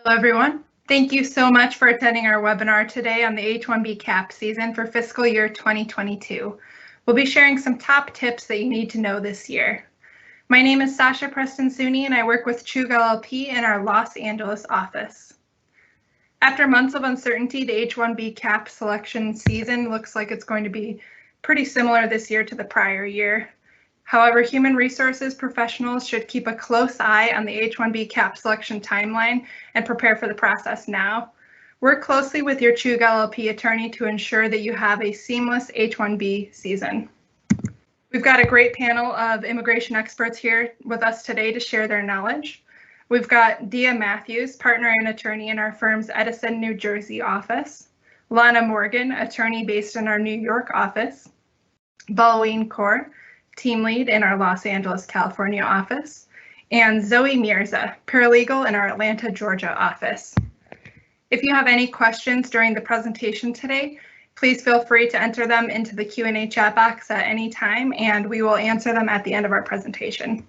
Hello, everyone. Thank you so much for attending our webinar today on the H-1B Cap season for fiscal year 2022. We'll be sharing some top tips that you need to know this year. My name is Sasha Preston-Suni, and I work with Chug LLP in our Los Angeles office. After months of uncertainty, the H-1B Cap selection season looks like it's going to be pretty similar this year to the prior year. However, human resources professionals should keep a close eye on the H-1B Cap selection timeline and prepare for the process now. Work closely with your Chug LLP attorney to ensure that you have a seamless H-1B season. We've got a great panel of immigration experts here with us today to share their knowledge. We've got Dia Matthews, partner and attorney in our firm's Edison, New Jersey office. Lana Morgan, attorney based in our New York office. Balween Kaur, team lead in our Los Angeles, California office, and Zoe Mirza, paralegal in our Atlanta, Georgia office. If you have any questions during the presentation today, please feel free to enter them into the Q&A chat box at any time, and we will answer them at the end of our presentation.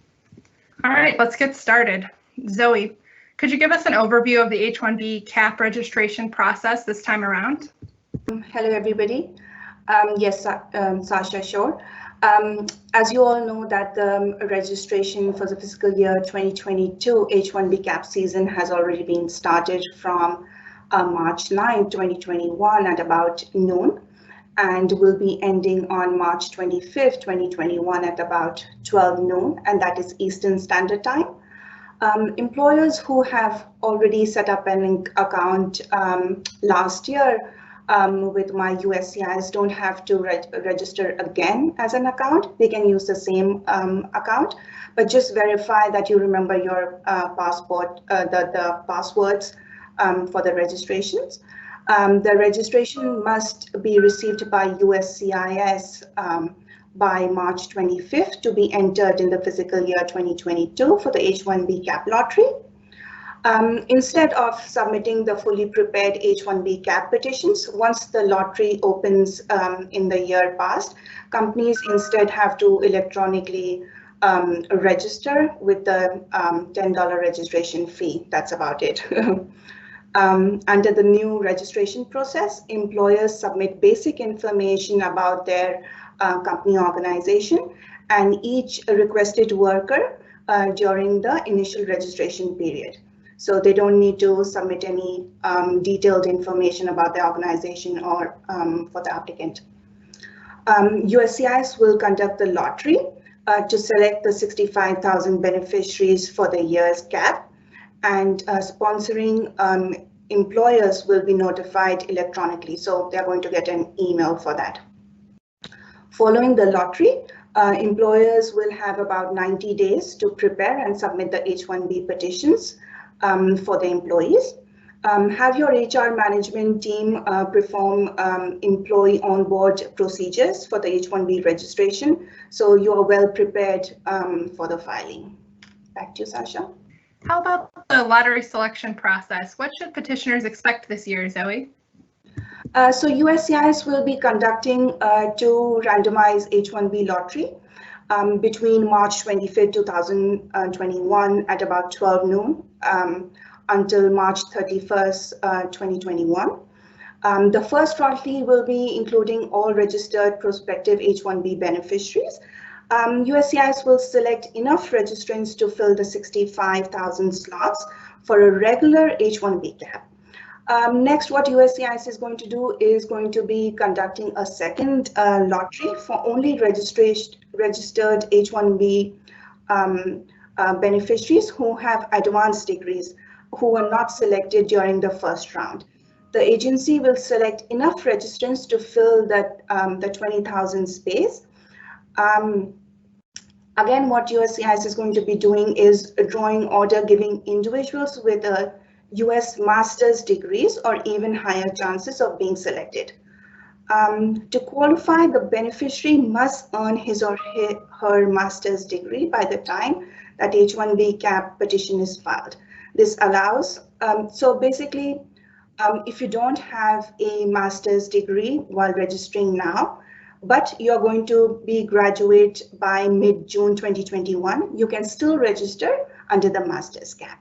All right, let's get started. Zoe, could you give us an overview of the H-1B Cap registration process this time around? Hello, everybody. Yes, Sasha, sure. As you all know that the registration for the fiscal year 2022 H-1B Cap season has already been started from March 9, 2021 at about noon, and will be ending on March 25th, 2021 at about 12 noon, and that is Eastern Standard Time. Employers who have already set up an account last year with my USCIS don't have to register again as an account. They can use the same account, but just verify that you remember your passport, the passwords for the registrations. The registration must be received by USCIS by March 25th to be entered in the fiscal year 2022 for the H-1B Cap lottery. Instead of submitting the fully prepared H-1B Cap petitions, once the lottery opens in the year past, companies instead have to electronically register with the $10 registration fee. That's about it. Under the new registration process, employers submit basic information about their company organization and each requested worker during the initial registration period. So they don't need to submit any detailed information about the organization or for the applicant. USCIS will conduct the lottery to select the 65,000 beneficiaries for the year's cap, and sponsoring employers will be notified electronically. So they're going to get an email for that. Following the lottery, employers will have about 90 days to prepare and submit the H-1B petitions for the employees. Have your HR management team perform employee onboard procedures for the H-1B registration, so you are well prepared for the filing. Back to you, Sasha. How about the lottery selection process? What should petitioners expect this year, Zoe? So USCIS will be conducting two randomized H-1B lottery between March 25th, 2021 at about 12 noon until March 31st, 2021. The first lottery will be including all registered prospective H-1B beneficiaries. USCIS will select enough registrants to fill the 65,000 slots for a regular H-1B cap. Next, what USCIS is going to do is going to be conducting a second lottery for only registered H-1B beneficiaries who have advanced degrees who were not selected during the first round. The agency will select enough registrants to fill that the 20,000 space. Again, what USCIS is going to be doing is drawing order giving individuals with a US master's degrees or even higher chances of being selected. To qualify, the beneficiary must earn his or her master's degree by the time that H-1B Cap petition is filed. This allows, so basically, if you don't have a master's degree while registering now, but you're going to be graduate by mid-June 2021, you can still register under the master's cap.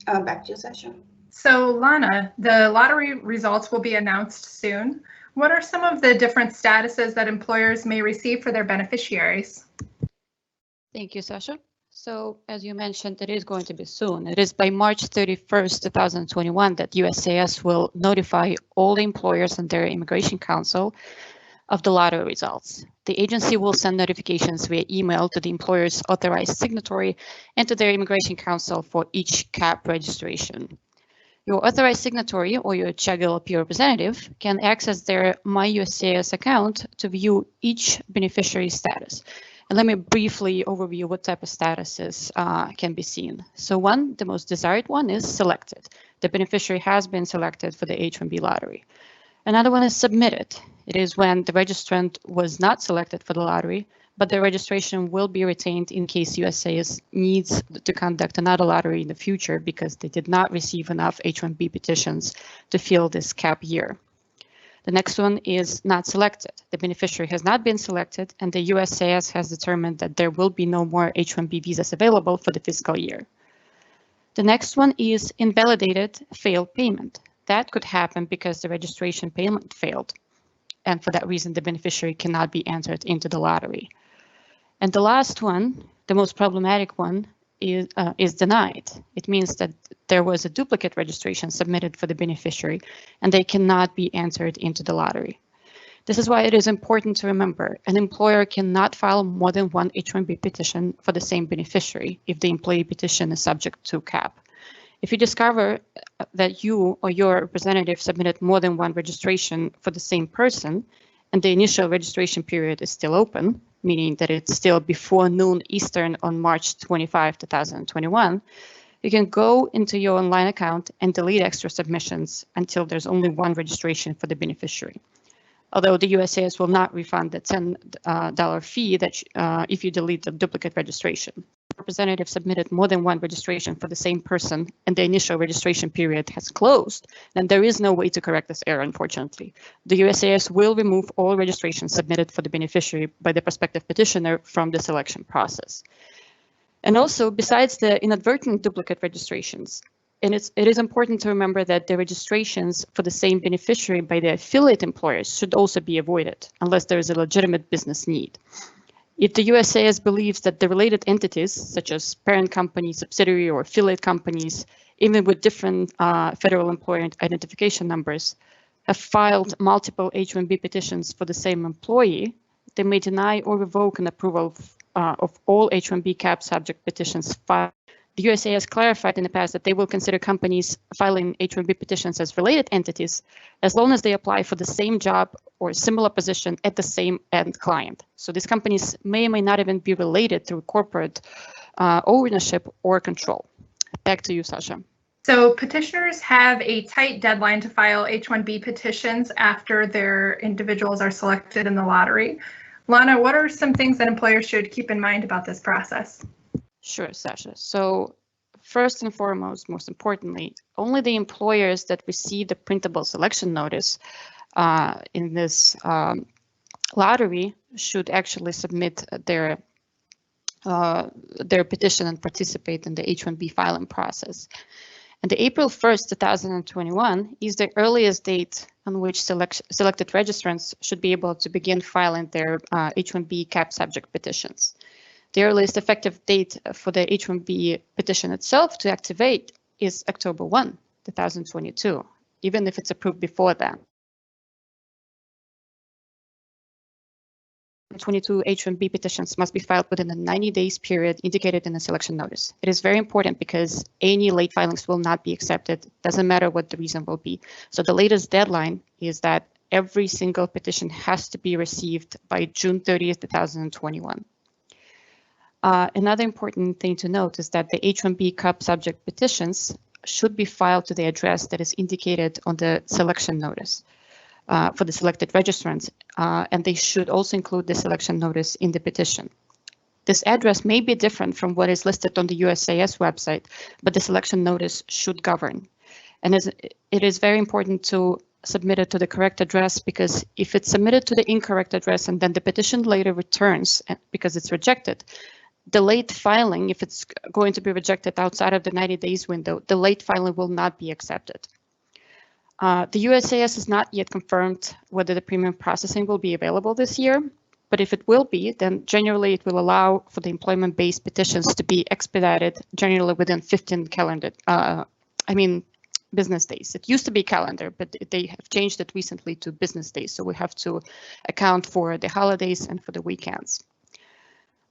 Back to you, Sasha. So Lana, the lottery results will be announced soon. What are some of the different statuses that employers may receive for their beneficiaries? Thank you, Sasha. So as you mentioned, it is going to be soon. It is by March 31st, 2021 that USCIS will notify all the employers and their immigration counsel of the lottery results. The agency will send notifications via email to the employer's authorized signatory and to their immigration counsel for each CAP registration. Your authorized signatory or your CHAG-LLP representative can access their MyUSCIS account to view each beneficiary status. And let me briefly overview what type of statuses can be seen. So one, the most desired one is selected. The beneficiary has been selected for the H-1B lottery. Another one is submitted. It is when the registrant was not selected for the lottery, but the registration will be retained in case USCIS needs to conduct another lottery in the future because they did not receive enough H-1B petitions to fill this cap year. The next one is not selected. The beneficiary has not been selected and the USCIS has determined that there will be no more H-1B visas available for the fiscal year. The next one is invalidated failed payment. That could happen because the registration payment failed. And for that reason, the beneficiary cannot be entered into the lottery. And the last one, the most problematic one, is denied. It means that there was a duplicate registration submitted for the beneficiary and they cannot be entered into the lottery. This is why it is important to remember an employer cannot file more than one H-1B petition for the same beneficiary if the employee petition is subject to cap. If you discover that you or your representative submitted more than one registration for the same person and the initial registration period is still open, meaning that it's still before noon Eastern on March 25, 2021, you can go into your online account and delete extra submissions until there's only one registration for the beneficiary. Although the USCIS will not refund the $10 fee that if you delete the duplicate registration. Representative submitted more than one registration for the same person and the initial registration period has closed, then there is no way to correct this error, unfortunately. The USCIS will remove all registrations submitted for the beneficiary by the prospective petitioner from the selection process. And also, besides the inadvertent duplicate registrations, and it is important to remember that the registrations for the same beneficiary by the affiliate employers should also be avoided unless there is a legitimate business need. If the USCIS believes that the related entities, such as parent company, subsidiary, or affiliate companies, even with different federal employer identification numbers, have filed multiple H-1B petitions for the same employee, they may deny or revoke an approval of all H-1B cap subject petitions filed. The USCIS clarified in the past that they will consider companies filing H-1B petitions as related entities as long as they apply for the same job or similar position at the same end client. So these companies may or may not even be related through corporate ownership or control. Back to you, Sasha. So petitioners have a tight deadline to file H-1B petitions after their individuals are selected in the lottery. Lana, what are some things that employers should keep in mind about this process? Sure, Sasha. So first and foremost, most importantly, only the employers that receive the printable selection notice in this lottery should actually submit their petition and participate in the H-1B filing process. And the April 1st, 2021 is the earliest date on which selected registrants should be able to begin filing their H-1B cap subject petitions. The earliest effective date for the H-1B petition itself to activate is October 1, 2022, even if it's approved before that. 22 H-1B petitions must be filed within a 90 days period indicated in the selection notice. It is very important because any late filings will not be accepted, doesn't matter what the reason will be. So the latest deadline is that every single petition has to be received by June 30th, 2021. Another important thing to note is that the H-1B cap subject petitions should be filed to the address that is indicated on the selection notice for the selected registrants, and they should also include the selection notice in the petition. This address may be different from what is listed on the USCIS website, but the selection notice should govern. And it is very important to submit it to the correct address, because if it's submitted to the incorrect address and then the petition later returns because it's rejected, the late filing, if it's going to be rejected outside of the 90 days window, the late filing will not be accepted. The USCIS has not yet confirmed whether the premium processing will be available this year, but if it will be, then generally it will allow for the employment-based petitions to be expedited generally within 15 business days. It used to be calendar, but they have changed it recently to business days, so we have to account for the holidays and for the weekends.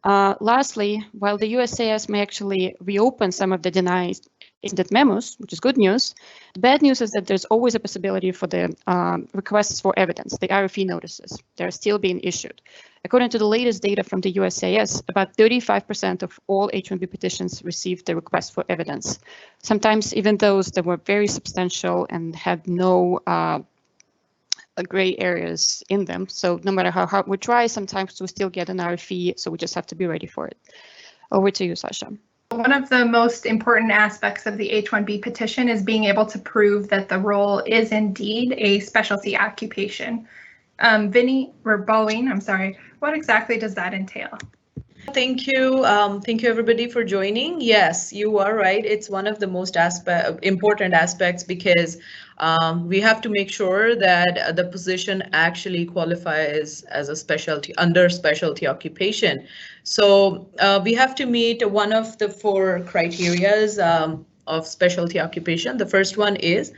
Lastly, while the USCIS may actually reopen some of the denied incident memos, which is good news, the bad news is that there's always a possibility for the requests for evidence, the RFE notices. They're still being issued. According to the latest data from the USCIS, about 35% of all H-1B petitions received the request for evidence. Sometimes even those that were very substantial and had no gray areas in them. So no matter how hard we try, sometimes we still get an RFE, so we just have to be ready for it. Over to you, Sasha. One of the most important aspects of the H-1B petition is being able to prove that the role is indeed a specialty occupation. Vinny, or Boeing, I'm sorry, what exactly does that entail? Thank you. Thank you everybody for joining. Yes, you are right. It's one of the most important aspects because we have to make sure that the position actually qualifies as a specialty under specialty occupation. So we have to meet one of the 4 criterias of specialty occupation. The first one is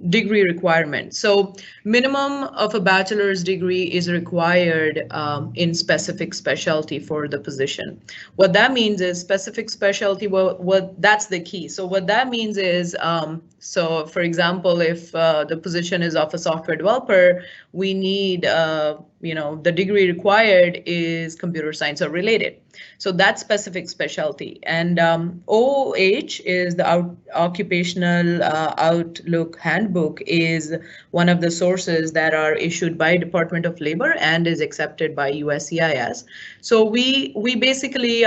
degree requirement. So minimum of a bachelor's degree is required in specific specialty for the position. What that means is specific specialty, what that's the key. So what that means is, so for example, if the position is of a software developer, we need, the degree required is computer science or related. So that's specific specialty. And OOH is the Occupational Outlook Handbook, is one of the sources that are issued by Department of Labor and is accepted by USCIS. So we basically,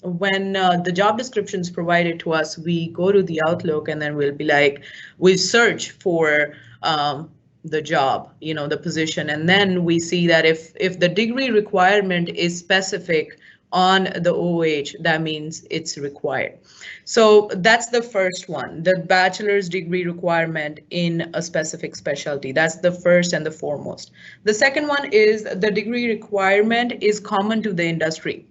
when the job description is provided to us, we go to the Outlook and then we'll be like, we search for the job, the position, and then we see that if the degree requirement is specific on the OOH, that means it's required. So that's the first one, the bachelor's degree requirement in a specific specialty. That's the first and the foremost. The second one is the degree requirement is common to the industry.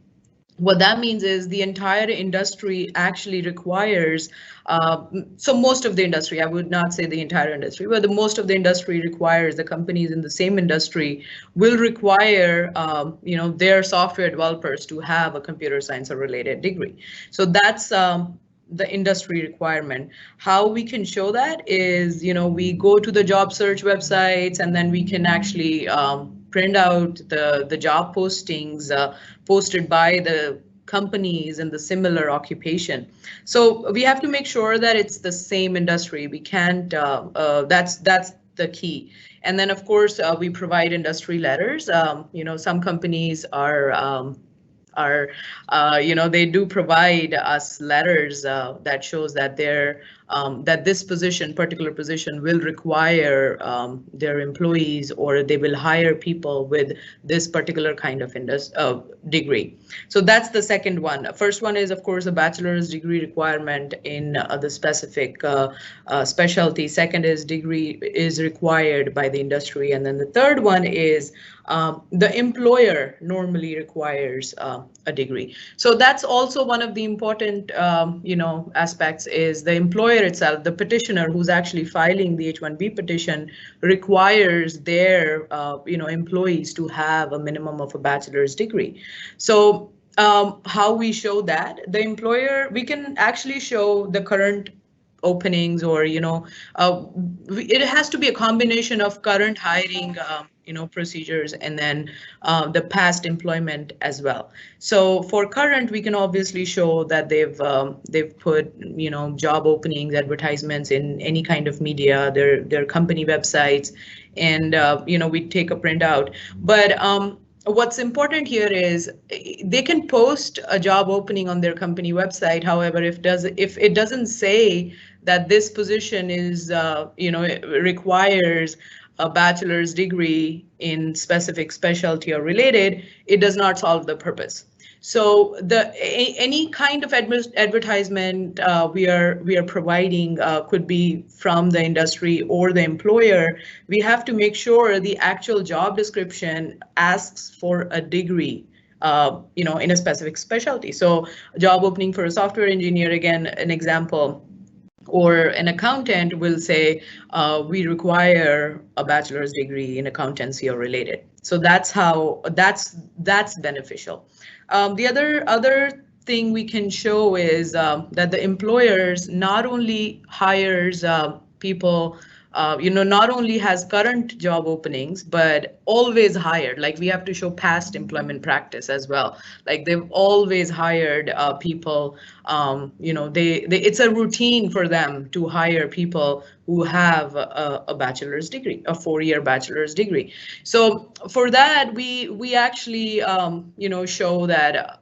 What that means is the entire industry actually requires, so most of the industry, I would not say the entire industry, but most of the industry requires, the companies in the same industry will require, their software developers to have a computer science or related degree. So that's the industry requirement. How we can show that is, we go to the job search websites and then we can actually print out the job postings posted by the companies in the similar occupation. So we have to make sure that it's the same industry. We can't, that's the key. And then of course we provide industry letters. Some companies they do provide us letters that shows that that this particular position will require their employees, or they will hire people with this particular kind of degree. So that's the second one. First one is, of course, a bachelor's degree requirement in the specific specialty. Second is degree is required by the industry. And then the third one is the employer normally requires a degree. So that's also one of the important, aspects is the employer itself, the petitioner who's actually filing the H-1B petition requires their, employees to have a minimum of a bachelor's degree. So how we show that, the employer, we can actually show the current openings, or it has to be a combination of current hiring procedures and then the past employment as well. So for current, we can obviously show that they've put job openings, advertisements in any kind of media, their company websites, and we take a printout. But what's important here is they can post a job opening on their company website. However, if it doesn't say that this position is, it requires a bachelor's degree in specific specialty or related, it does not solve the purpose. So any kind of advertisement we are providing could be from the industry or the employer. We have to make sure the actual job description asks for a degree, in a specific specialty. So a job opening for a software engineer, again, an example, or an accountant will say, we require a bachelor's degree in accountancy or related. So that's beneficial. The other thing we can show is that the employers not only hires people, not only has current job openings, but always hired. Like we have to show past employment practice as well. Like they've always hired people. It's a routine for them to hire people who have a bachelor's degree, a 4-year bachelor's degree. So for that, we actually show that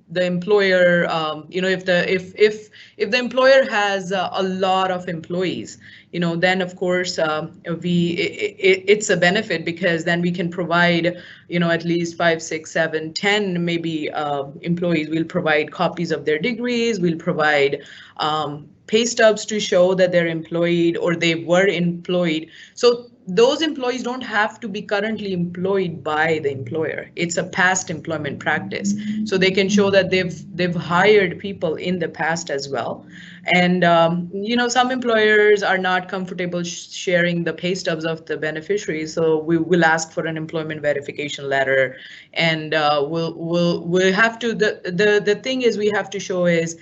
the employer, if the employer has a lot of employees, then of course it's a benefit, because then we can provide, at least 5, 6, 7, 10 maybe employees. We'll provide copies of their degrees. We'll provide pay stubs to show that they're employed or they were employed. So those employees don't have to be currently employed by the employer. It's a past employment practice. So they can show that they've hired people in the past as well. And some employers are not comfortable sharing the pay stubs of the beneficiaries. So we will ask for an employment verification letter, and we'll have to, the thing is we have to show is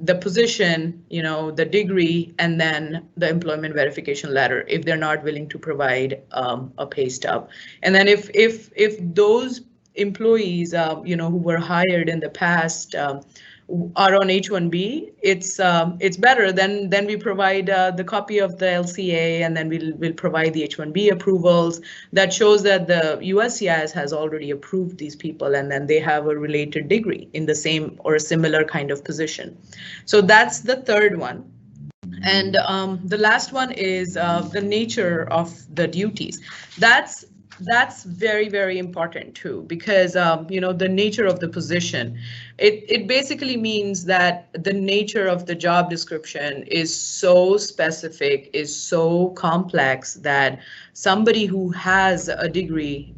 the position, the degree, and then the employment verification letter if they're not willing to provide a pay stub. And then if those employees, who were hired in the past are on H-1B, it's better. Then we provide the copy of the LCA, and then we'll provide the H-1B approvals that shows that the USCIS has already approved these people, and then they have a related degree in the same or a similar kind of position. So that's the third one. And the last one is the nature of the duties. That's very, very important too, because the nature of the position, it basically means that the nature of the job description is so specific, is so complex, that somebody who has a degree,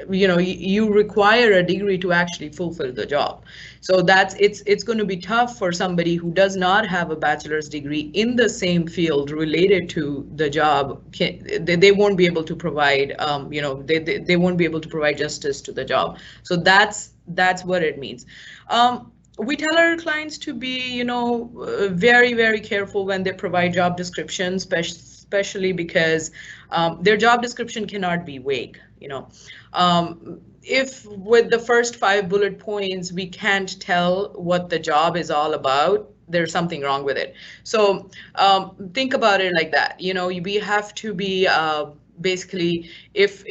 you require a degree to actually fulfill the job. So it's going to be tough for somebody who does not have a bachelor's degree in the same field related to the job. They won't be able to provide, they won't be able to provide justice to the job. So that's what it means. We tell our clients to be, very, very careful when they provide job descriptions, especially because their job description cannot be vague. If with the first 5 bullet points we can't tell what the job is all about, there's something wrong with it. So think about it like that. We have to be basically, if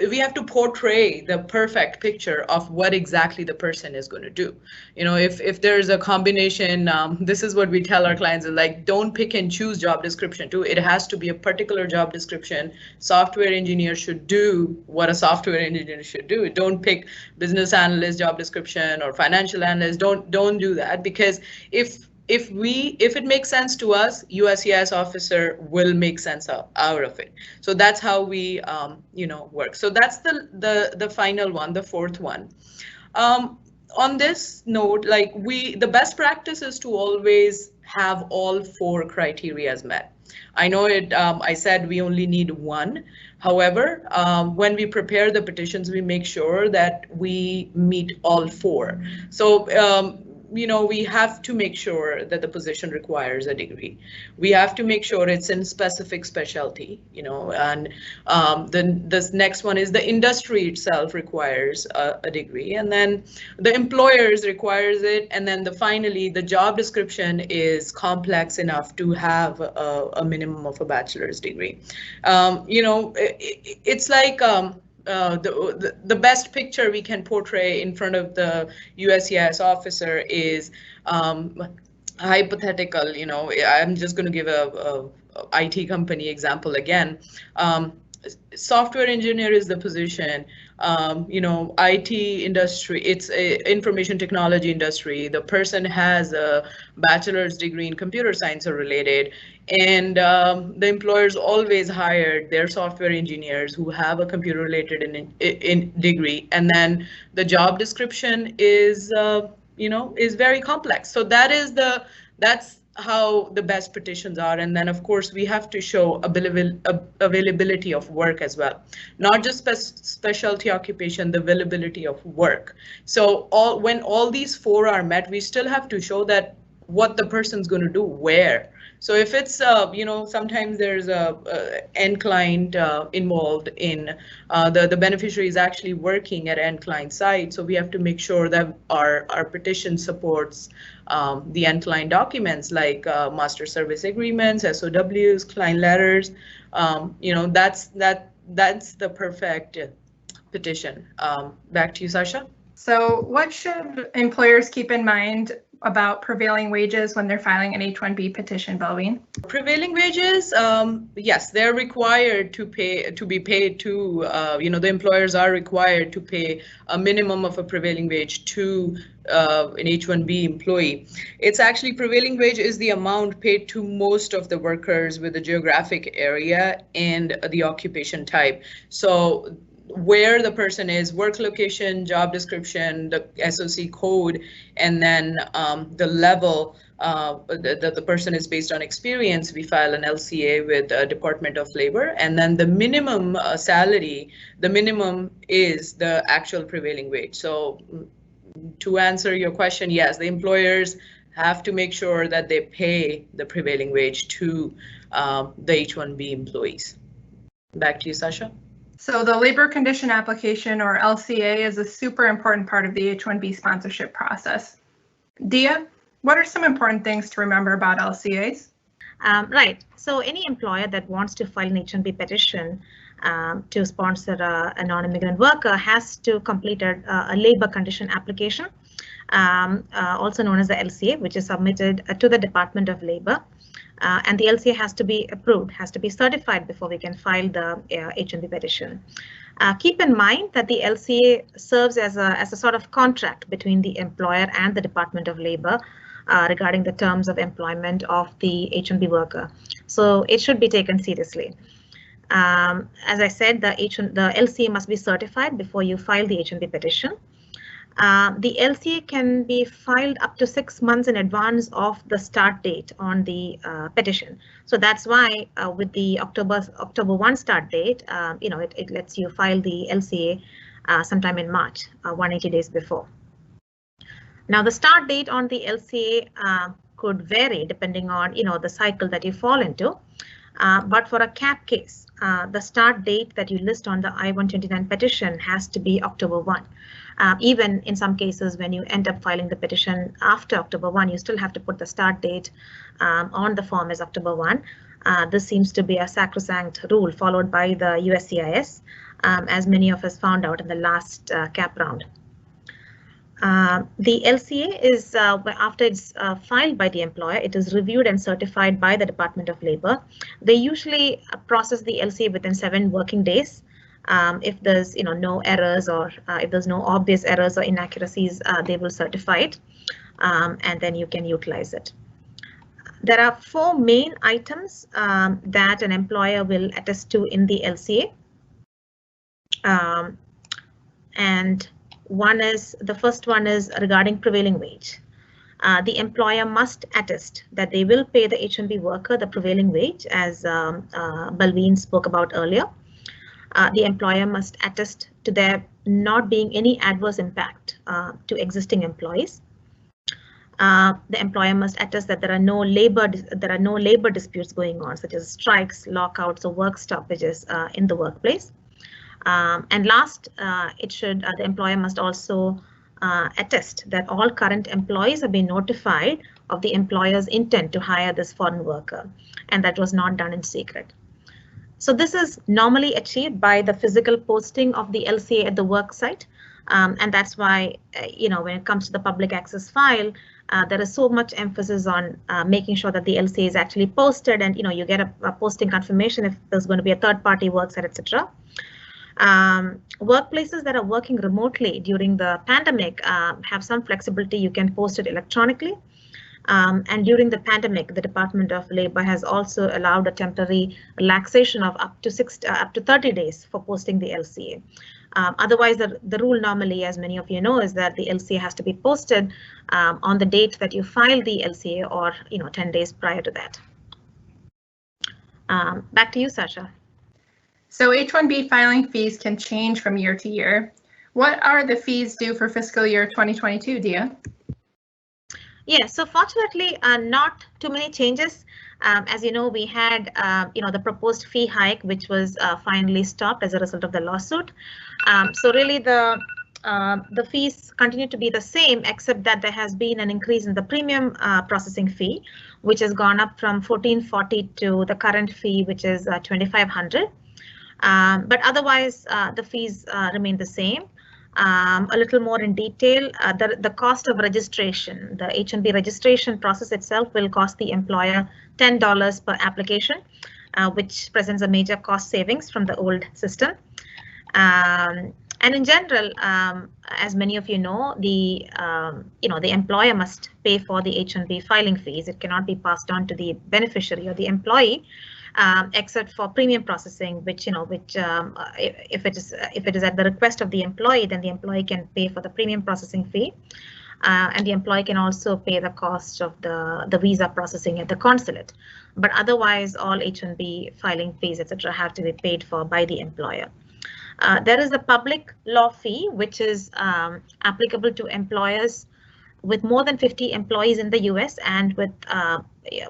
we have to portray the perfect picture of what exactly the person is going to do. If there's a combination, this is what we tell our clients, is like, don't pick and choose job description too. It has to be a particular job description. Software engineer should do what a software engineer should do. Don't pick business analyst job description or financial analyst. Don't do that, because if it makes sense to us, USCIS officer will make sense out of it. So that's how we work. So that's the final one, the fourth one. On this note, the best practice is to always have all 4 criteria met. I know it. I said we only need 1. However, when we prepare the petitions, we make sure that we meet all 4. So we have to make sure that the position requires a degree. We have to make sure it's in specific specialty, and then this next one is the industry itself requires a degree, and then the employers requires it, and then finally the job description is complex enough to have a minimum of a bachelor's degree. It's like the best picture we can portray in front of the USCIS officer is hypothetical. I'm just going to give a IT company example again. software engineer is the position, IT industry, it's a information technology industry. The person has a bachelor's degree in computer science or related, and the employers always hired their software engineers who have a computer related in degree, and then the job description is is very complex. So that's how the best petitions are. And then of course we have to show availability of work as well, not just specialty occupation, the availability of work. So when all these four are met, we still have to show that what the person's going to do where. So if it's, sometimes there's a end client involved in the beneficiary is actually working at end client side. So we have to make sure that our petition supports the end client documents like master service agreements, SOWs, client letters. That's the perfect petition. Back to you, Sasha. So what should employers keep in mind about prevailing wages when they're filing an H-1B petition, Belveen? Prevailing wages, yes, they're required to be paid to, the employers are required to pay a minimum of a prevailing wage to an H-1B employee. It's actually, prevailing wage is the amount paid to most of the workers with the geographic area and the occupation type. So where the person is, work location, job description, the SOC code, and then the level that the person is based on experience, we file an LCA with Department of Labor, and then the minimum salary, the minimum is the actual prevailing wage. So to answer your question, yes, the employers have to make sure that they pay the prevailing wage to the H-1B employees. Back to you, Sasha. So the labor condition application, or LCA, is a super important part of the H-1B sponsorship process. Dia, what are some important things to remember about LCAs? Right. So any employer that wants to file an H-1B petition to sponsor a non-immigrant worker has to complete a labor condition application, also known as the LCA, which is submitted to the Department of Labor. And the LCA has to be approved, has to be certified before we can file the H-1B petition. Keep in mind that the LCA serves as a sort of contract between the employer and the Department of Labor regarding the terms of employment of the H-1B worker. So it should be taken seriously. As I said, the LCA must be certified before you file the H-1B petition. The LCA can be filed up to 6 months in advance of the start date on the petition. So that's why with the October 1 start date, it lets you file the LCA sometime in March, 180 days before. Now the start date on the LCA could vary depending on the cycle that you fall into. But for a cap case, the start date that you list on the I-129 petition has to be October 1. Even in some cases, when you end up filing the petition after October 1, you still have to put the start date on the form as October 1. This seems to be a sacrosanct rule followed by the USCIS, as many of us found out in the last cap round. The LCA is, after it's filed by the employer, it is reviewed and certified by the Department of Labor. They usually process the LCA within 7 working days. If there's no errors, or if there's no obvious errors or inaccuracies, they will certify it, and then you can utilize it. There are 4 main items that an employer will attest to in the LCA, and the first one is regarding prevailing wage. The employer must attest that they will pay the H-1B worker the prevailing wage, as Belveen spoke about earlier. The employer must attest to there not being any adverse impact to existing employees. The employer must attest that there are no labor disputes going on, such as strikes, lockouts, or work stoppages in the workplace. And last, the employer must also attest that all current employees have been notified of the employer's intent to hire this foreign worker, and that was not done in secret. So this is normally achieved by the physical posting of the LCA at the work site, and that's why when it comes to the public access file, there is so much emphasis on making sure that the LCA is actually posted, and you get a posting confirmation if there's going to be a third-party worksite, etc. Workplaces that are working remotely during the pandemic have some flexibility. You can post it electronically. And during the pandemic, the Department of Labor has also allowed a temporary relaxation of up to 30 days for posting the LCA. Otherwise, the rule normally, as many of you know, is that the LCA has to be posted on the date that you file the LCA, or 10 days prior to that. Back to you, Sasha. So H-1B filing fees can change from year to year. What are the fees due for fiscal year 2022, Dia? Yeah, so fortunately, not too many changes. As you know, we had the proposed fee hike, which was finally stopped as a result of the lawsuit. So really, the fees continue to be the same, except that there has been an increase in the premium processing fee, which has gone up from $1,440 to the current fee, which is $2,500. But otherwise, the fees remain the same. A little more in detail, the cost of registration, the H-1B registration process itself will cost the employer $10 per application, which presents a major cost savings from the old system. And in general, as many of you know, the employer must pay for the H-1B filing fees. It cannot be passed on to the beneficiary or the employee, except for premium processing, which if it is at the request of the employee, then the employee can pay for the premium processing fee, and the employee can also pay the cost of the visa processing at the consulate. But otherwise, all H-1B filing fees, etc., have to be paid for by the employer. There is a public law fee, which is applicable to employers with more than 50 employees in the US and with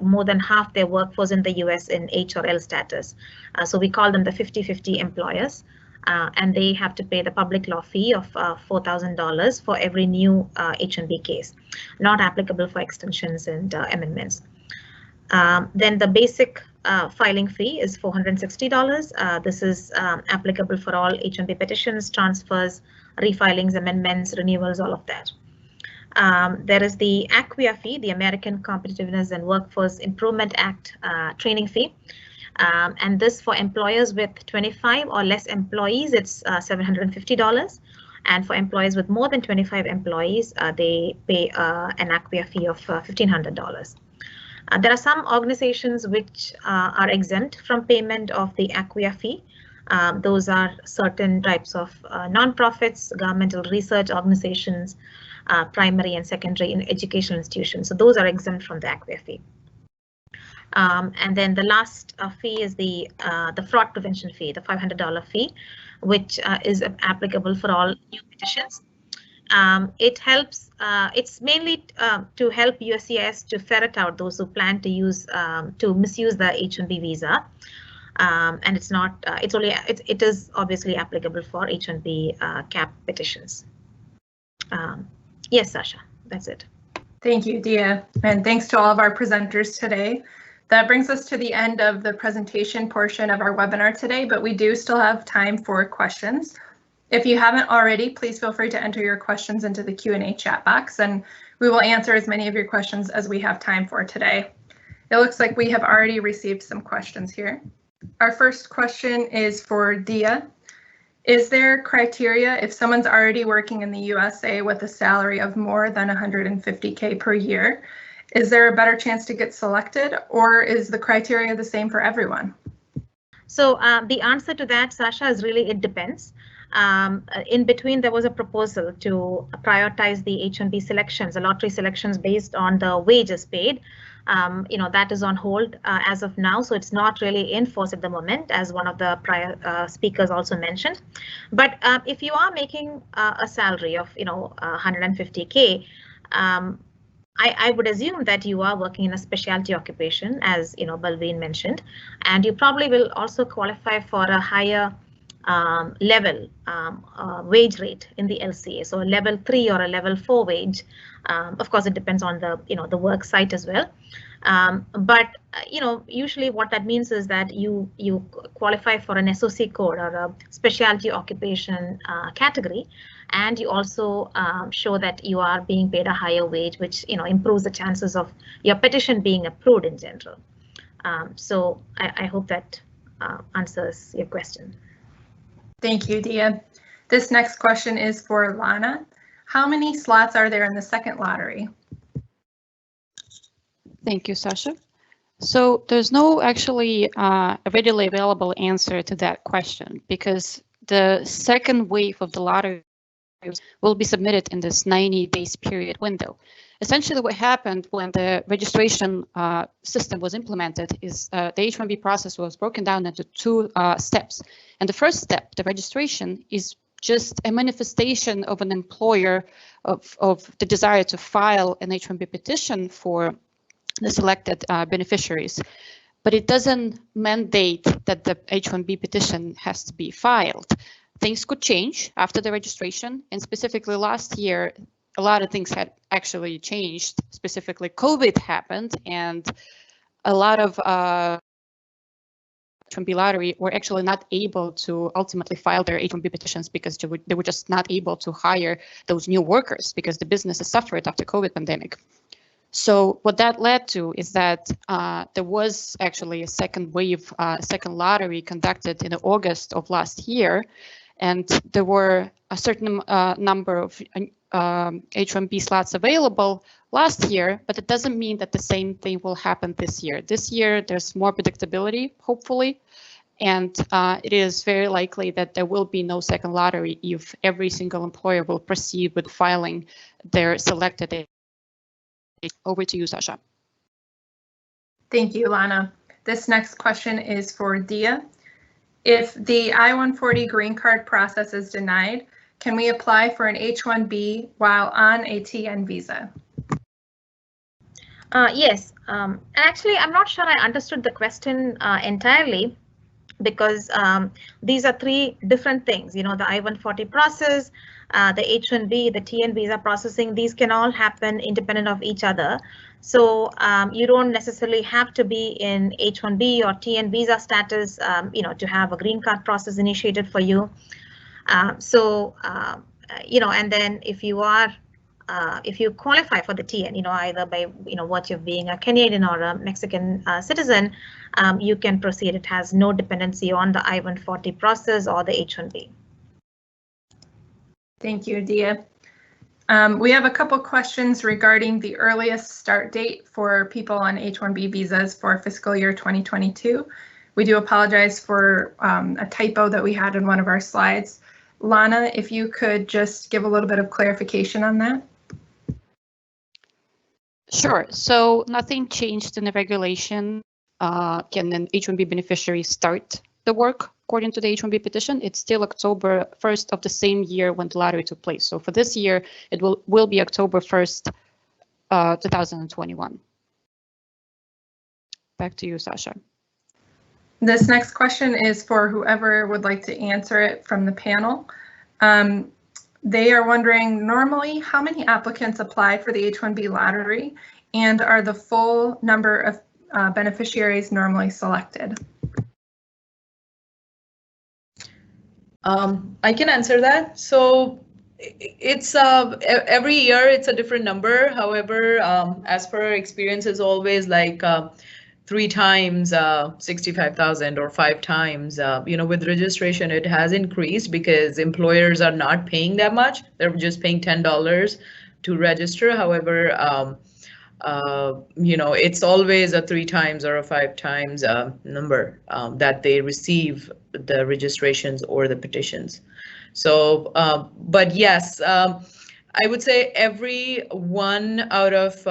more than half their workforce in the US in H or L status. So we call them the 50-50 employers, and they have to pay the public law fee of $4,000 for every new H-1B case, not applicable for extensions and amendments. Then the basic filing fee is $460. This is applicable for all H-1B petitions, transfers, refilings, amendments, renewals, all of that. There is the ACWIA fee, the American Competitiveness and Workforce Improvement Act training fee. And this for employers with 25 or less employees, it's $750. And for employees with more than 25 employees, they pay an ACWIA fee of $1,500. There are some organizations which are exempt from payment of the ACWIA fee. Those are certain types of nonprofits, governmental research organizations, primary and secondary educational institutions. So those are exempt from the ACWIA fee. And then the last fee is the fraud prevention fee, the $500 fee, which is applicable for all new petitions. It helps. It's mainly to help USCIS to ferret out those who plan to use to misuse the H-1B visa. And it's not. It is obviously applicable for H-1B Cap petitions. Yes, Sasha, that's it. Thank you, Dia, and thanks to all of our presenters today. That brings us to the end of the presentation portion of our webinar today, but we do still have time for questions. If you haven't already, please feel free to enter your questions into the Q&A chat box, and we will answer as many of your questions as we have time for today. It looks like we have already received some questions here. Our first question is for Dia. Is there criteria if someone's already working in the USA with a salary of more than $150K per year? Is there a better chance to get selected, or is the criteria the same for everyone? So the answer to that, Sasha, is really it depends. In between, there was a proposal to prioritize the H-1B selections, the lottery selections based on the wages paid. That is on hold as of now, so it's not really in force at the moment, as one of the prior speakers also mentioned. But if you are making a salary of 150K, I would assume that you are working in a specialty occupation, as Balveen mentioned, and you probably will also qualify for a higher level wage rate in the LCA, so a level 3 or a level 4 wage. Of course, it depends on the work site as well. But usually what that means is that you qualify for an SOC code or a specialty occupation category, and you also show that you are being paid a higher wage, which improves the chances of your petition being approved in general. So I hope that answers your question. Thank you, Dia. This next question is for Lana. How many slots are there in the second lottery? Thank you, Sasha. So there's no actually a readily available answer to that question, because the second wave of the lottery will be submitted in this 90 days period window. Essentially what happened when the registration system was implemented is the H-1B process was broken down into two steps. And the first step, the registration, is just a manifestation of an employer of the desire to file an H-1B petition for the selected beneficiaries. But it doesn't mandate that the H-1B petition has to be filed. Things could change after the registration, and specifically last year, a lot of things had actually changed. Specifically, COVID happened, and a lot of H-1B lottery were actually not able to ultimately file their H-1B petitions because they were just not able to hire those new workers because the businesses suffered after COVID pandemic. So what that led to is that there was actually a second wave, second lottery conducted in August of last year, and there were a certain number of H-1B slots available last year, but it doesn't mean that the same thing will happen this year. This year, there's more predictability, hopefully, and it is very likely that there will be no second lottery if every single employer will proceed with filing their selected. Over to you, Sasha. Thank you, Lana. This next question is for Dia. If the I-140 green card process is denied, can we apply for an H-1B while on a TN visa? Yes. Actually, I'm not sure I understood the question entirely, because these are three different things. The I-140 process, the H-1B, the TN visa processing, these can all happen independent of each other. So you don't necessarily have to be in H-1B or TN visa status, to have a green card process initiated for you. And then if you are, if you qualify for the TN, either by virtue of being a Canadian or a Mexican citizen, you can proceed. It has no dependency on the I-140 process or the H-1B. Thank you, Dia. We have a couple questions regarding the earliest start date for people on H-1B visas for fiscal year 2022. We do apologize for a typo that we had in one of our slides. Lana, if you could just give a little bit of clarification on that. Sure. So nothing changed in the regulation. Can an H-1B beneficiary start the work according to the H-1B petition? It's still October 1st of the same year when the lottery took place. So for this year, it will be October 1st, 2021. Back to you, Sasha. This next question is for whoever would like to answer it from the panel. They are wondering, normally, how many applicants apply for the H-1B lottery, and are the full number of beneficiaries normally selected? I can answer that. So it's every year it's a different number. However, as per our experience, is always like 3 times 65,000 or 5 times. With registration, it has increased because employers are not paying that much. They're just paying $10 to register. However, it's always a 3 times or a 5 times number that they receive the registrations or the petitions. So, but yes, I would say every 1 out of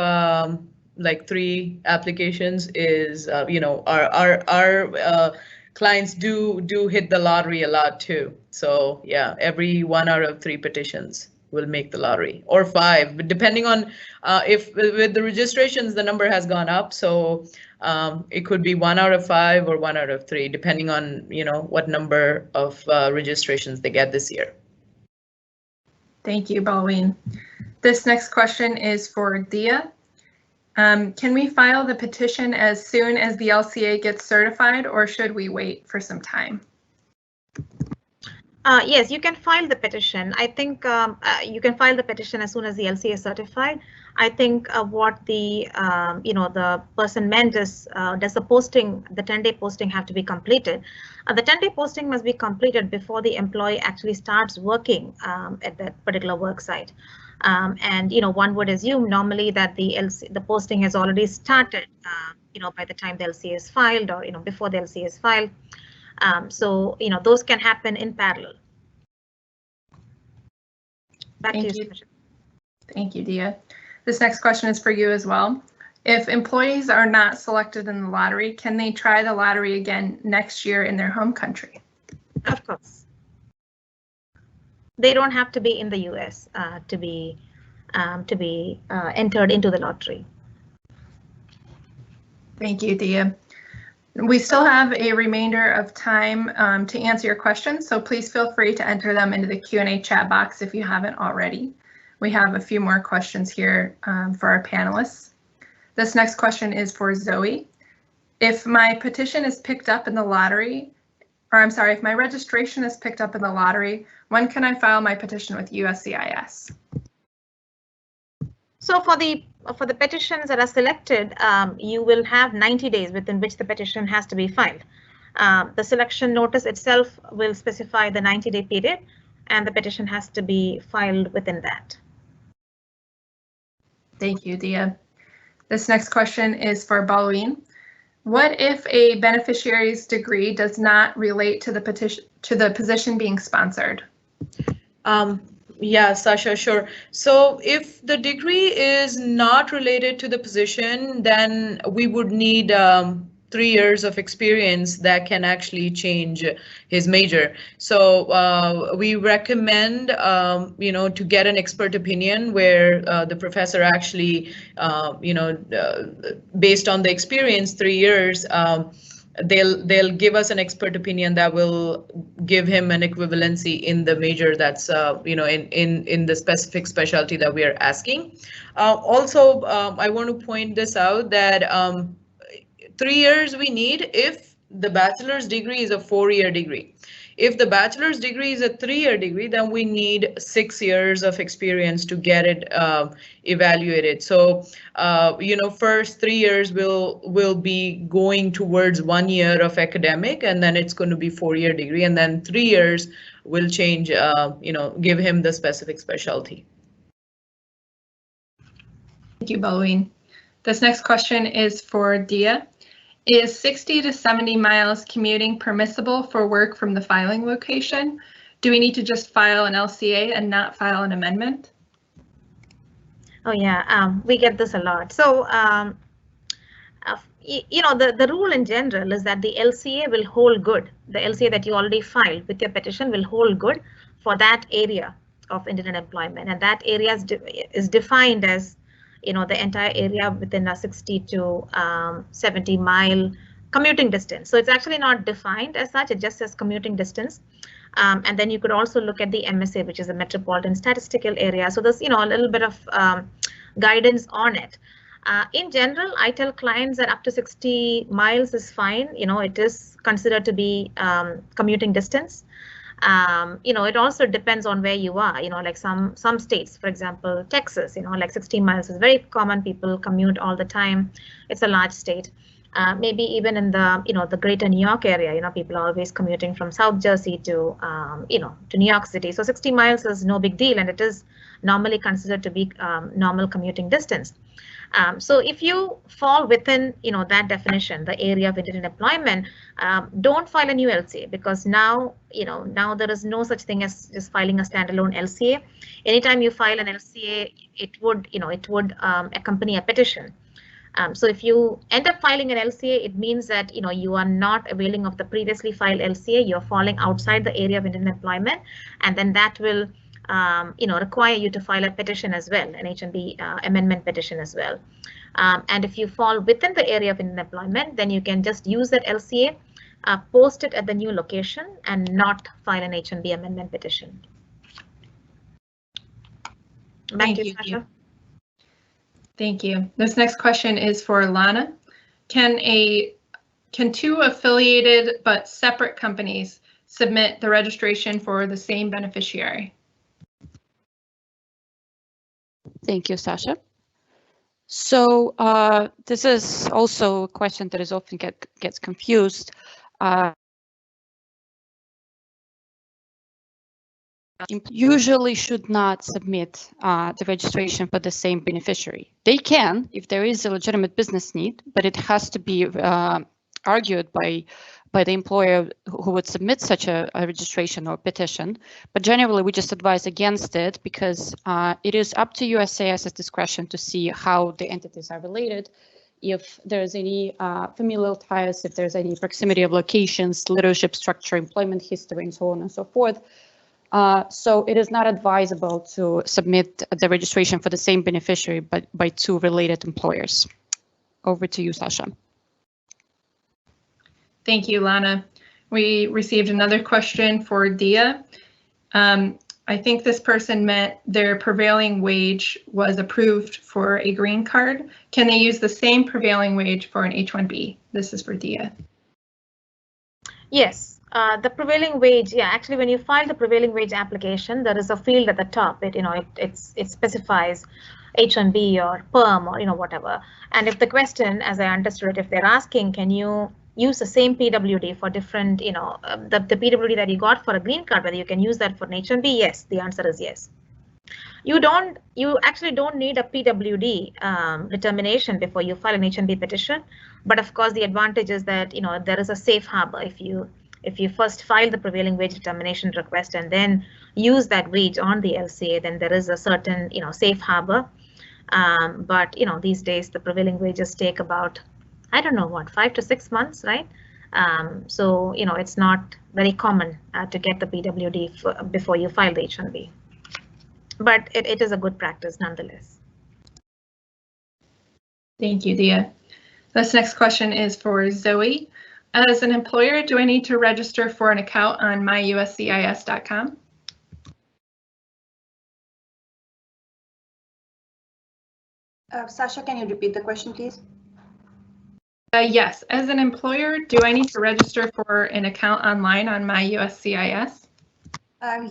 like 3 applications is, our clients do hit the lottery a lot too. So yeah, every 1 out of 3 petitions will make the lottery, or 5, but depending on if with the registrations, the number has gone up. So it could be 1 out of 5 or 1 out of 3, depending on, what number of registrations they get this year. Thank you, Balween. This next question is for Dia. Can we file the petition as soon as the LCA gets certified, or should we wait for some time? Yes, you can file the petition. I think you can file the petition as soon as the LCA is certified. I think what the the person meant is, does the posting, the 10-day posting, have to be completed? The 10-day posting must be completed before the employee actually starts working at that particular work site. And one would assume normally that the posting has already started by the time the LCA is filed, or before the LCA is filed. So those can happen in parallel. Back to you. Thank you, Dia. This next question is for you as well. If employees are not selected in the lottery, can they try the lottery again next year in their home country? Of course. They don't have to be in the US to be entered into the lottery. Thank you, Dia. We still have a remainder of time to answer your questions, so please feel free to enter them into the Q&A chat box if you haven't already. We have a few more questions here for our panelists. This next question is for Zoe. If my petition is picked up in the lottery, or I'm sorry, if my registration is picked up in the lottery, when can I file my petition with USCIS? So for the petitions that are selected, you will have 90 days within which the petition has to be filed. The selection notice itself will specify the 90-day period, and the petition has to be filed within that. Thank you, Dia. This next question is for Balween. What if a beneficiary's degree does not relate to the position being sponsored? Yeah, Sasha, sure. So if the degree is not related to the position, then we would need 3 years of experience that can actually change his major. So we recommend, to get an expert opinion where the professor actually, based on the experience, 3 years, they'll give us an expert opinion that will give him an equivalency in the major that's in the specific specialty that we are asking. Also, I want to point this out that 3 years we need if the bachelor's degree is a 4-year degree. If the bachelor's degree is a 3-year degree, then we need 6 years of experience to get it evaluated. So, first 3 years will be going towards 1 year of academic, and then it's going to be 4-year degree, and then 3 years will change, give him the specific specialty. Thank you, Balween. This next question is for Dia. Is 60 to 70 miles commuting permissible for work from the filing location? Do we need to just file an LCA and not file an amendment? Oh yeah, we get this a lot. So, the rule in general is that the LCA will hold good. The LCA that you already filed with your petition will hold good for that area of internet employment, and that area is defined as the entire area within a 60 to 70 mile commuting distance. So it's actually not defined as such, it just says commuting distance. And then you could also look at the MSA, which is the Metropolitan Statistical Area. So there's, a little bit of guidance on it. In general, I tell clients that up to 60 miles is fine. It is considered to be commuting distance. It also depends on where you are, like some states, for example, Texas, like 16 miles is very common. People commute all the time. It's a large state. Maybe even in the, the greater New York area, people are always commuting from South Jersey to, to New York City. So 60 miles is no big deal, and it is normally considered to be normal commuting distance. So if you fall within, that definition, the area of internet employment, don't file a new LCA, because now, now there is no such thing as just filing a standalone LCA. Anytime you file an LCA, it would, accompany a petition. So if you end up filing an LCA, it means that, you are not availing of the previously filed LCA, you're falling outside the area of internet employment, and then that will require you to file a petition as well, an H1B amendment petition as well. And if you fall within the area of employment, then you can just use that LCA, post it at the new location, and not file an H1B amendment petition. Back to you, Sasha. Thank you. This next question is for Lana. Can two affiliated but separate companies submit the registration for the same beneficiary? Thank you, Sasha. So this is also a question that is often gets confused. Usually should not submit the registration for the same beneficiary. They can if there is a legitimate business need, but it has to be argued by the employer who would submit such a registration or petition. But generally, we just advise against it because it is up to USCIS's discretion to see how the entities are related, if there's any familial ties, if there's any proximity of locations, leadership structure, employment history, and so on and so forth. So it is not advisable to submit the registration for the same beneficiary, but by two related employers. Over to you, Sasha. Thank you, Lana. We received another question for Dia. I think this person meant their prevailing wage was approved for a green card. Can they use the same prevailing wage for an H-1B? This is for Dia. Yes. The prevailing wage, yeah, actually when you file the prevailing wage application, there is a field at the top. It specifies H1B or perm or whatever. And if the question, as I understood it, if they're asking, can you use the same PWD for different, the PWD that you got for a green card, whether you can use that for an H1B? Yes, the answer is yes. You actually don't need a PWD determination before you file an H1B petition. But of course, the advantage is that there is a safe harbor. If you first file the prevailing wage determination request and then use that wage on the LCA, then there is a certain safe harbor. But these days the prevailing wages take about, I don't know what, 5 to 6 months, right? So it's not very common to get the PWD before you file the H1B. But it is a good practice nonetheless. Thank you, Dia. This next question is for Zoe. As an employer, do I need to register for an account on myuscis.com? Sasha, can you repeat the question, please? Yes. As an employer, do I need to register for an account online on myuscis?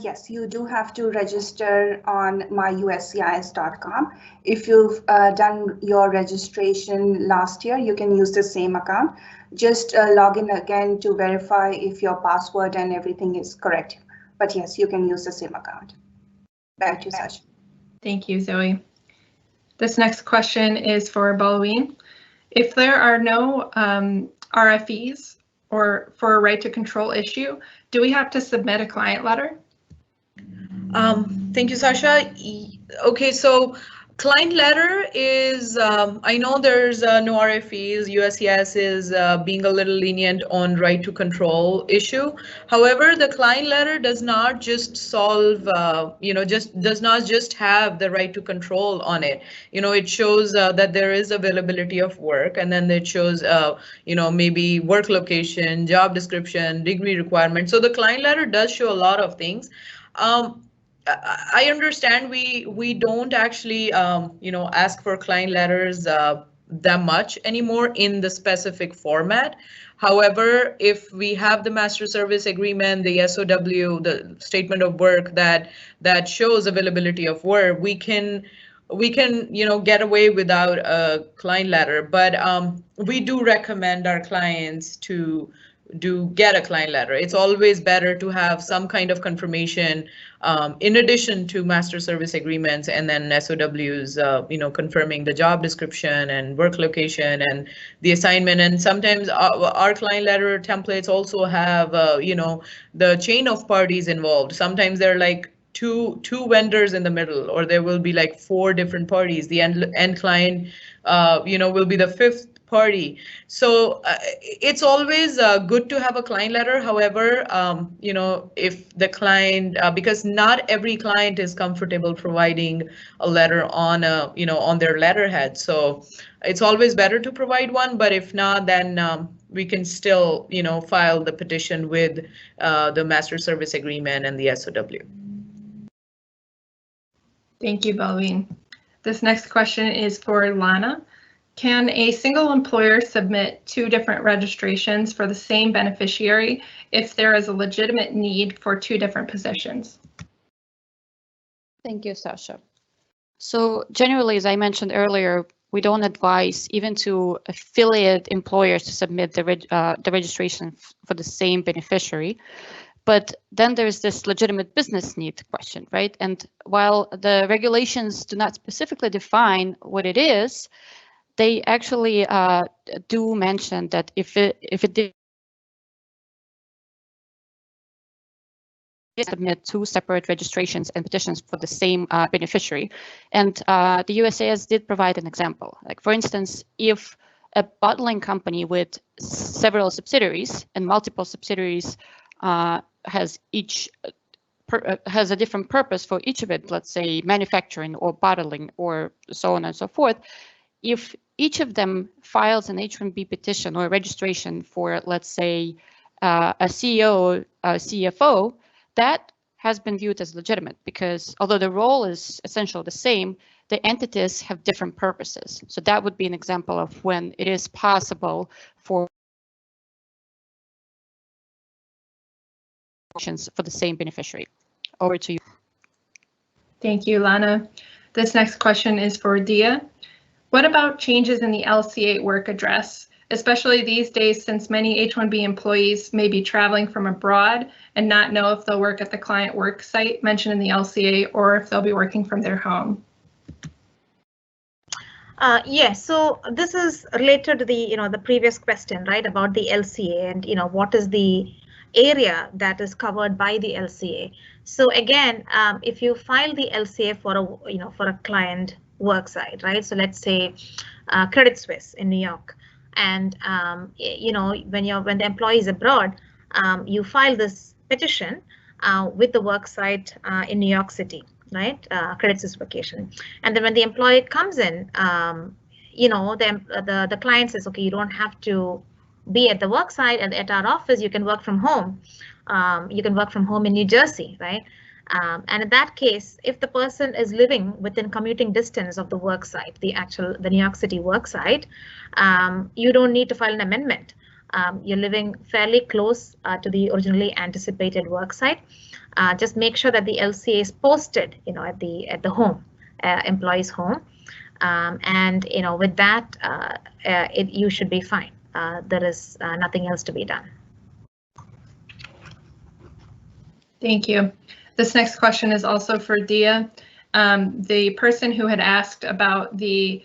Yes, you do have to register on myuscis.com. If you've done your registration last year, you can use the same account. Just log in again to verify if your password and everything is correct. But yes, you can use the same account. Back to you, Sasha. Thank you, Zoe. This next question is for Balween. If there are no RFEs or for a right to control issue, do we have to submit a client letter? Thank you, Sasha. Okay, so client letter is, I know there's no RFEs. USCIS is being a little lenient on right to control issue. However, the client letter does not just solve, does not just have the right to control on it. It shows that there is availability of work, and then it shows, maybe work location, job description, degree requirement. So the client letter does show a lot of things. I understand we don't actually, ask for client letters that much anymore in the specific format. However, if we have the master service agreement, the SOW, the statement of work that shows availability of work, we can get away without a client letter. But we do recommend our clients to get a client letter. It's always better to have some kind of confirmation in addition to master service agreements and then SOWs, confirming the job description and work location and the assignment. And sometimes our client letter templates also have, the chain of parties involved. Sometimes they're like two vendors in the middle, or there will be like 4 different parties. The end client, will be the 5th party. So it's always good to have a client letter. However, if the client, because not every client is comfortable providing a letter on on their letterhead. So it's always better to provide one. But if not, then we can still, file the petition with the master service agreement and the SOW. Thank you, Balween. This next question is for Lana. Can a single employer submit 2 different registrations for the same beneficiary if there is a legitimate need for 2 different positions? Thank you, Sasha. So generally, as I mentioned earlier, we don't advise even to affiliate employers to submit the registration for the same beneficiary. But then there's this legitimate business need question, right? And while the regulations do not specifically define what it is, they actually do mention that if it did submit 2 separate registrations and petitions for the same beneficiary. And the USAS did provide an example. Like, for instance, if a bottling company with several subsidiaries and multiple subsidiaries has a different purpose for each of it, let's say manufacturing or bottling or so on and so forth, if each of them files an H-1B petition or a registration for, let's say, a CEO, a CFO, that has been viewed as legitimate because although the role is essentially the same, the entities have different purposes. So that would be an example of when it is possible for the same beneficiary. Over to you. Thank you, Lana. This next question is for Dia. What about changes in the LCA work address, especially these days since many H-1B employees may be traveling from abroad and not know if they'll work at the client work site mentioned in the LCA or if they'll be working from their home? Yes, so this is related to the previous question, right, about the LCA and what is the area that is covered by the LCA. So again, if you file the LCA for a client work site, right? So let's say Credit Suisse in New York, and when the employee is abroad, you file this petition with the work site in New York City, right? Credit Suisse vacation, and then when the employee comes in, the client says, okay, you don't have to be at the work site, and at our office you can work from home. You can work from home in New Jersey, right? And in that case, if the person is living within commuting distance of the work site, the New York City work site, you don't need to file an amendment. You're living fairly close to the originally anticipated work site. Just make sure that the LCA is posted, at the home, employee's home, and with that, you should be fine. There is nothing else to be done. Thank you. This next question is also for Dia. The person who had asked about the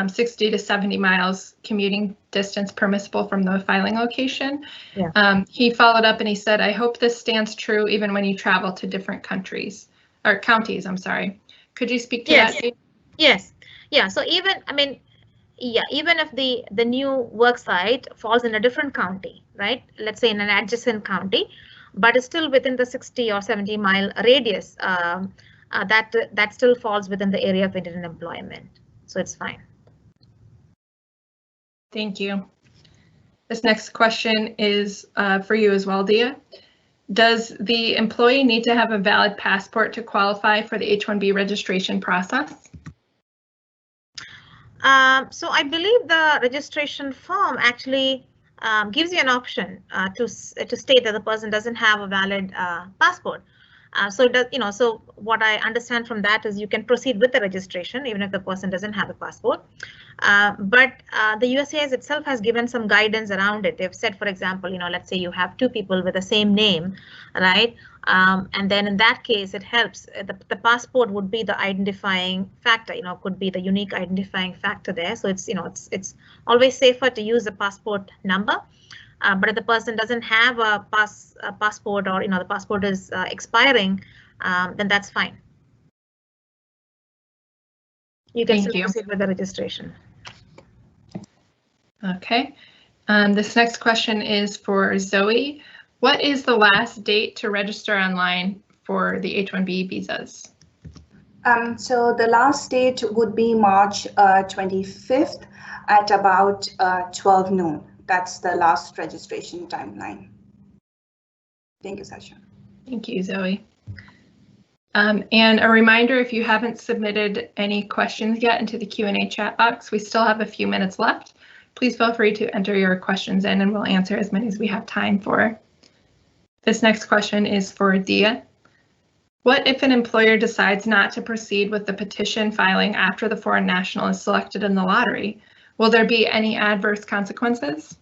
60 to 70 miles commuting distance permissible from the filing location. Yeah. He followed up and he said, I hope this stands true even when you travel to different countries or counties, I'm sorry. Could you speak to that? Yes. Yeah. So even if the new work site falls in a different county, right? Let's say in an adjacent county, but it's still within the 60 or 70 mile radius, that still falls within the area of intended employment. So it's fine. Thank you. This next question is for you as well, Dia. Does the employee need to have a valid passport to qualify for the H-1B registration process? So I believe the registration form actually gives you an option to state that the person doesn't have a valid passport. So it does, so what I understand from that is you can proceed with the registration even if the person doesn't have a passport. But the USCIS itself has given some guidance around it. They've said, for example, let's say you have 2 people with the same name, right? And then in that case, it helps. The passport would be the identifying factor, could be the unique identifying factor there. So it's, it's always safer to use the passport number. But if the person doesn't have a passport or the passport is expiring, then that's fine. You can still proceed with the registration. Okay. This next question is for Zoe. What is the last date to register online for the H-1B visas? So the last date would be March 25th at about 12 noon. That's the last registration timeline. Thank you, Sasha. Thank you, Zoe. And a reminder, if you haven't submitted any questions yet into the Q&A chat box, we still have a few minutes left. Please feel free to enter your questions in and we'll answer as many as we have time for. This next question is for Dia. What if an employer decides not to proceed with the petition filing after the foreign national is selected in the lottery? Will there be any adverse consequences?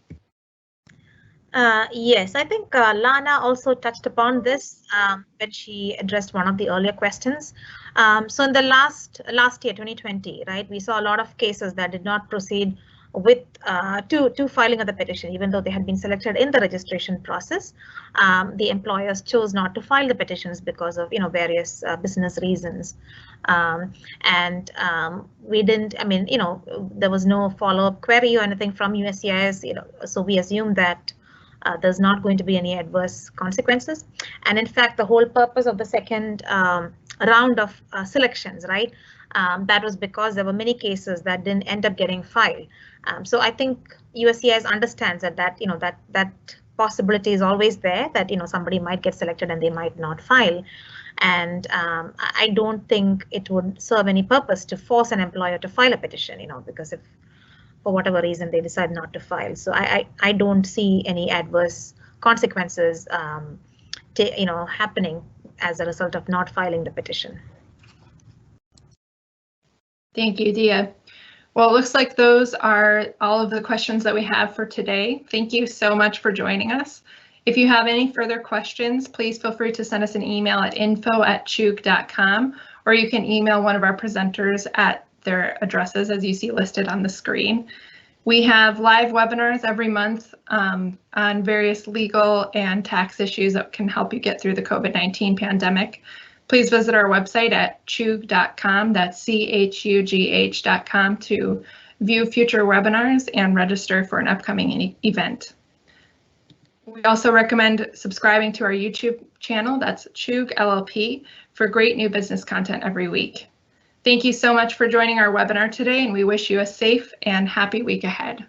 Yes, I think Lana also touched upon this when she addressed one of the earlier questions. So in the last year, 2020, right, we saw a lot of cases that did not proceed with to filing of the petition, even though they had been selected in the registration process. The employers chose not to file the petitions because of various business reasons. We didn't, there was no follow-up query or anything from USCIS, so we assumed that there's not going to be any adverse consequences. And in fact, the whole purpose of the second round of selections, right, that was because there were many cases that didn't end up getting filed. So I think USCIS understands that that possibility is always there, that somebody might get selected and they might not file. And I don't think it would serve any purpose to force an employer to file a petition, because if for whatever reason they decide not to file. So I don't see any adverse consequences happening as a result of not filing the petition. Thank you, Dia. Well, it looks like those are all of the questions that we have for today. Thank you so much for joining us. If you have any further questions, please feel free to send us an email at info@chug.com, or you can email one of our presenters at their addresses as you see listed on the screen. We have live webinars every month on various legal and tax issues that can help you get through the COVID-19 pandemic. Please visit our website at chug.com, that's chugh.com, to view future webinars and register for an upcoming event. We also recommend subscribing to our YouTube channel, that's Chug LLP, for great new business content every week. Thank you so much for joining our webinar today, and we wish you a safe and happy week ahead.